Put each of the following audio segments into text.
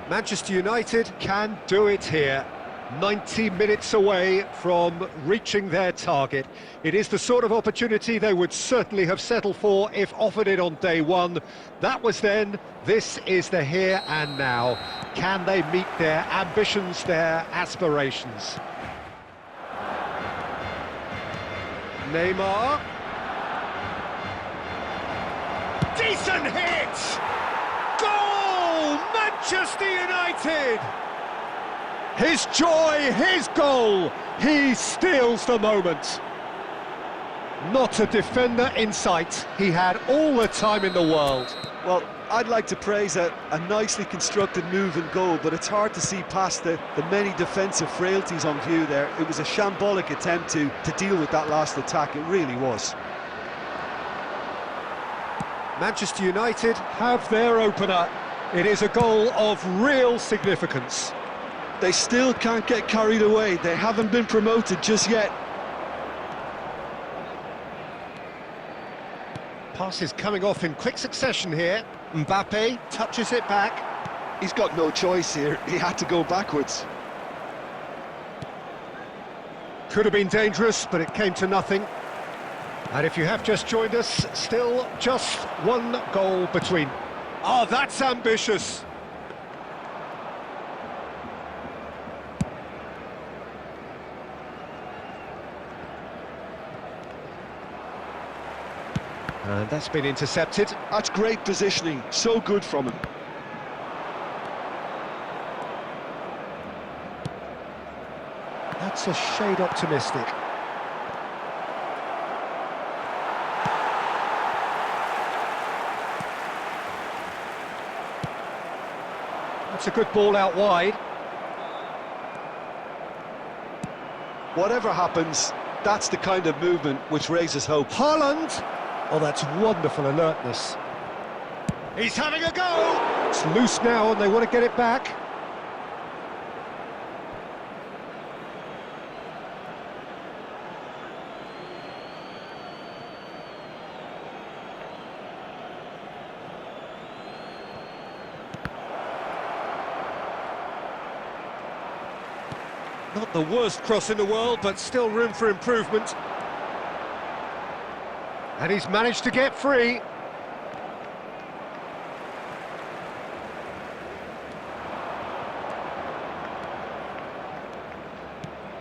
Manchester United can do it here. 90 minutes away from reaching their target. It is the sort of opportunity they would certainly have settled for if offered it on day one. That was then, this is the here and now. Can they meet their ambitions, their aspirations? Neymar. Decent hit! Goal! Manchester United! His joy, his goal, he steals the moment. Not a defender in sight, he had all the time in the world. Well, I'd like to praise a nicely constructed move and goal, but it's hard to see past the many defensive frailties on view there. It was a shambolic attempt to deal with that last attack, it really was. Manchester United have their opener. It is a goal of real significance. They still can't get carried away. They haven't been promoted just yet. Passes coming off in quick succession here. Mbappe touches it back. He's got no choice here. He had to go backwards. Could have been dangerous, but it came to nothing. And if you have just joined us, still just one goal between. Oh, that's ambitious. And that's been intercepted. That's great positioning, so good from him. That's a shade optimistic. That's a good ball out wide. Whatever happens, that's the kind of movement which raises hope. Haaland! Oh, that's wonderful alertness. He's having a go! It's loose now and they want to get it back. Not the worst cross in the world, but still room for improvement. And he's managed to get free.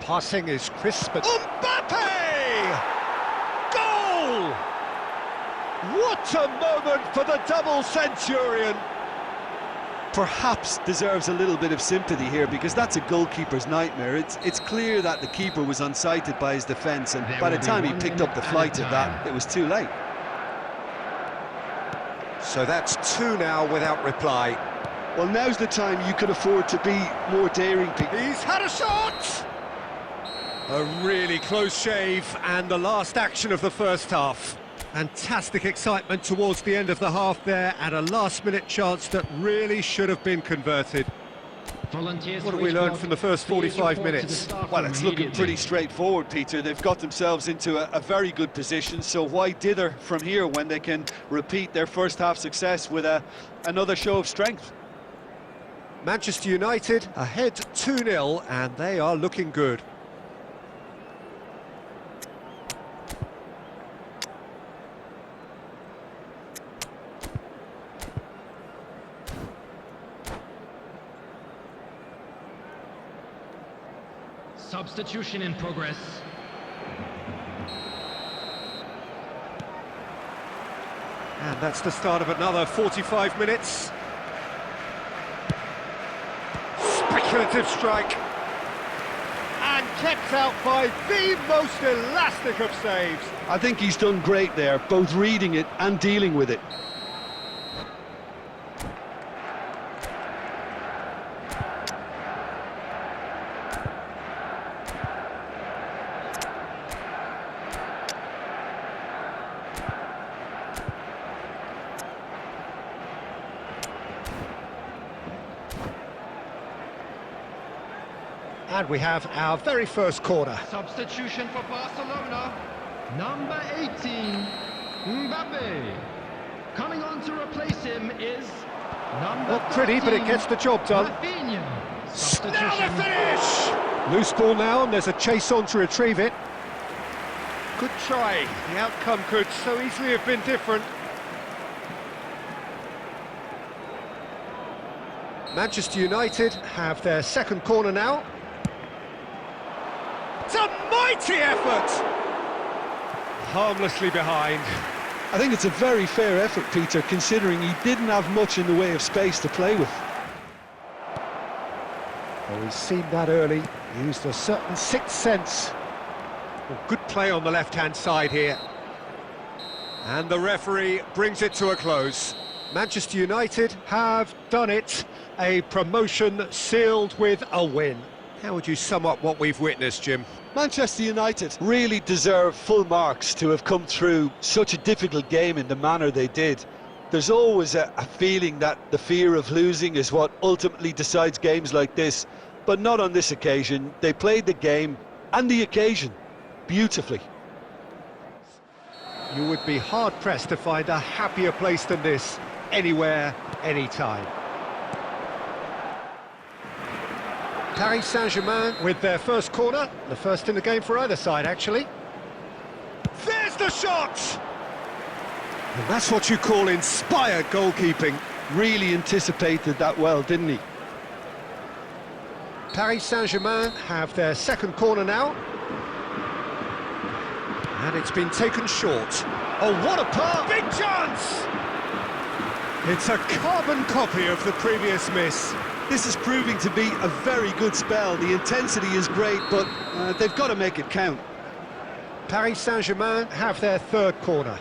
Passing is crisp. Mbappe! Goal! What a moment for the double centurion! perhaps deserves a little bit of sympathy here, because that's a goalkeeper's nightmare. It's clear that the keeper was unsighted by his defence, and by the time he picked up the flight of that, it was too late. So that's two now without reply. Well, now's the time you can afford to be more daring. He's had a shot! A really close shave, and the last action of the first half. Fantastic excitement towards the end of the half there, and a last-minute chance that really should have been converted. What have we learned from the first 45 minutes? Well, it's looking pretty straightforward, Peter. They've got themselves into a very good position, so why dither from here when they can repeat their first half success with another show of strength? Manchester United ahead 2-0, and they are looking good. Substitution in progress. And that's the start of another 45 minutes. Speculative strike. And kept out by the most elastic of saves. I think he's done great there, both reading it and dealing with it. And we have our very first corner. Substitution for Barcelona. Number 18, Mbappe. Coming on to replace him is number Not pretty, 13, but it gets the job done. Rafinha. Now the finish! Loose ball now, and there's a chase on to retrieve it. Good try. The outcome could so easily have been different. Manchester United have their second corner now. It's a mighty effort! Harmlessly behind. I think it's a very fair effort, Peter, considering he didn't have much in the way of space to play with. Well, he's seen that early, used a certain sixth sense. Well, good play on the left-hand side here. And the referee brings it to a close. Manchester United have done it. A promotion sealed with a win. How would you sum up what we've witnessed, Jim? Manchester United really deserve full marks to have come through such a difficult game in the manner they did. There's always a feeling that the fear of losing is what ultimately decides games like this, but not on this occasion. They played the game and the occasion beautifully. You would be hard-pressed to find a happier place than this, anywhere, anytime. Paris Saint-Germain with their first corner, the first in the game for either side, actually. There's the shot! And that's what you call inspired goalkeeping. Really anticipated that well, didn't he? Paris Saint-Germain have their second corner now. And it's been taken short. Oh, what a pass! Big chance! It's a carbon copy of the previous miss. This is proving to be a very good spell. The intensity is great, but they've got to make it count. Paris Saint-Germain have their third corner.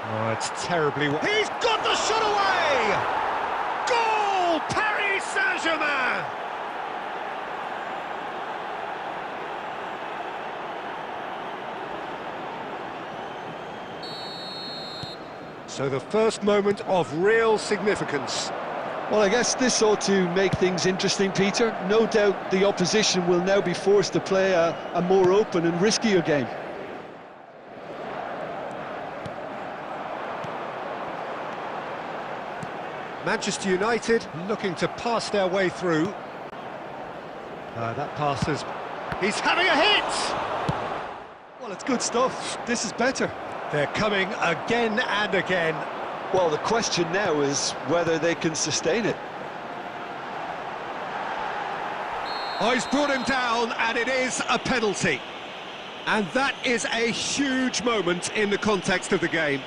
Oh, it's terribly... He's got the shot away! Goal! Paris Saint-Germain! So the first moment of real significance. Well, I guess this ought to make things interesting, Peter. No doubt the opposition will now be forced to play a more open and riskier game. Manchester United looking to pass their way through. That pass is... He's having a hit! Well, it's good stuff. This is better. They're coming again and again. Well, the question now is whether they can sustain it. Oh, he's brought him down, and it is a penalty. And that is a huge moment in the context of the game.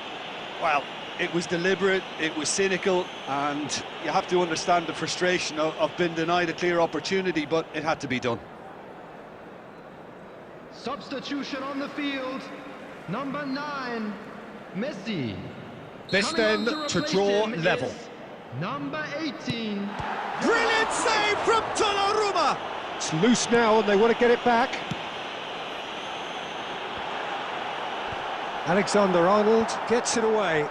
Well, it was deliberate, it was cynical, and you have to understand the frustration of being denied a clear opportunity, but it had to be done. Substitution on the field. Number 9, Messi. This Coming then on to replace draw him level. is number 18. Brilliant save from Donnarumma! It's loose now and they want to get it back. Alexander-Arnold gets it away.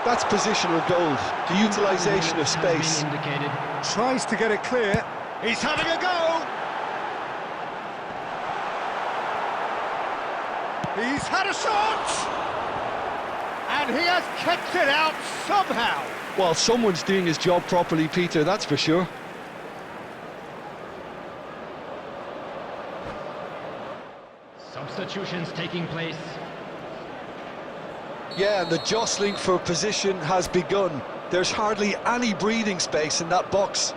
That's positional gold, the utilisation of Has been space. indicated. Tries to get it clear. He's having a go! He's had a shot! And he has kicked it out somehow. Well, someone's doing his job properly, Peter, that's for sure. Substitutions taking place. Yeah, and the jostling for position has begun. There's hardly any breathing space in that box.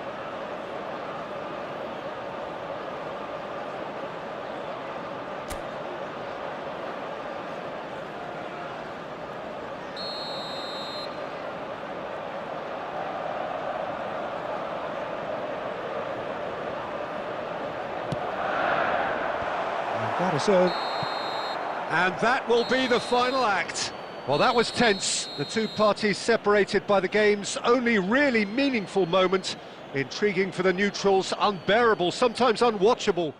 That is and that will be the final act. Well, that was tense. The two parties separated by the game's only really meaningful moment. Intriguing for the neutrals, unbearable, sometimes unwatchable.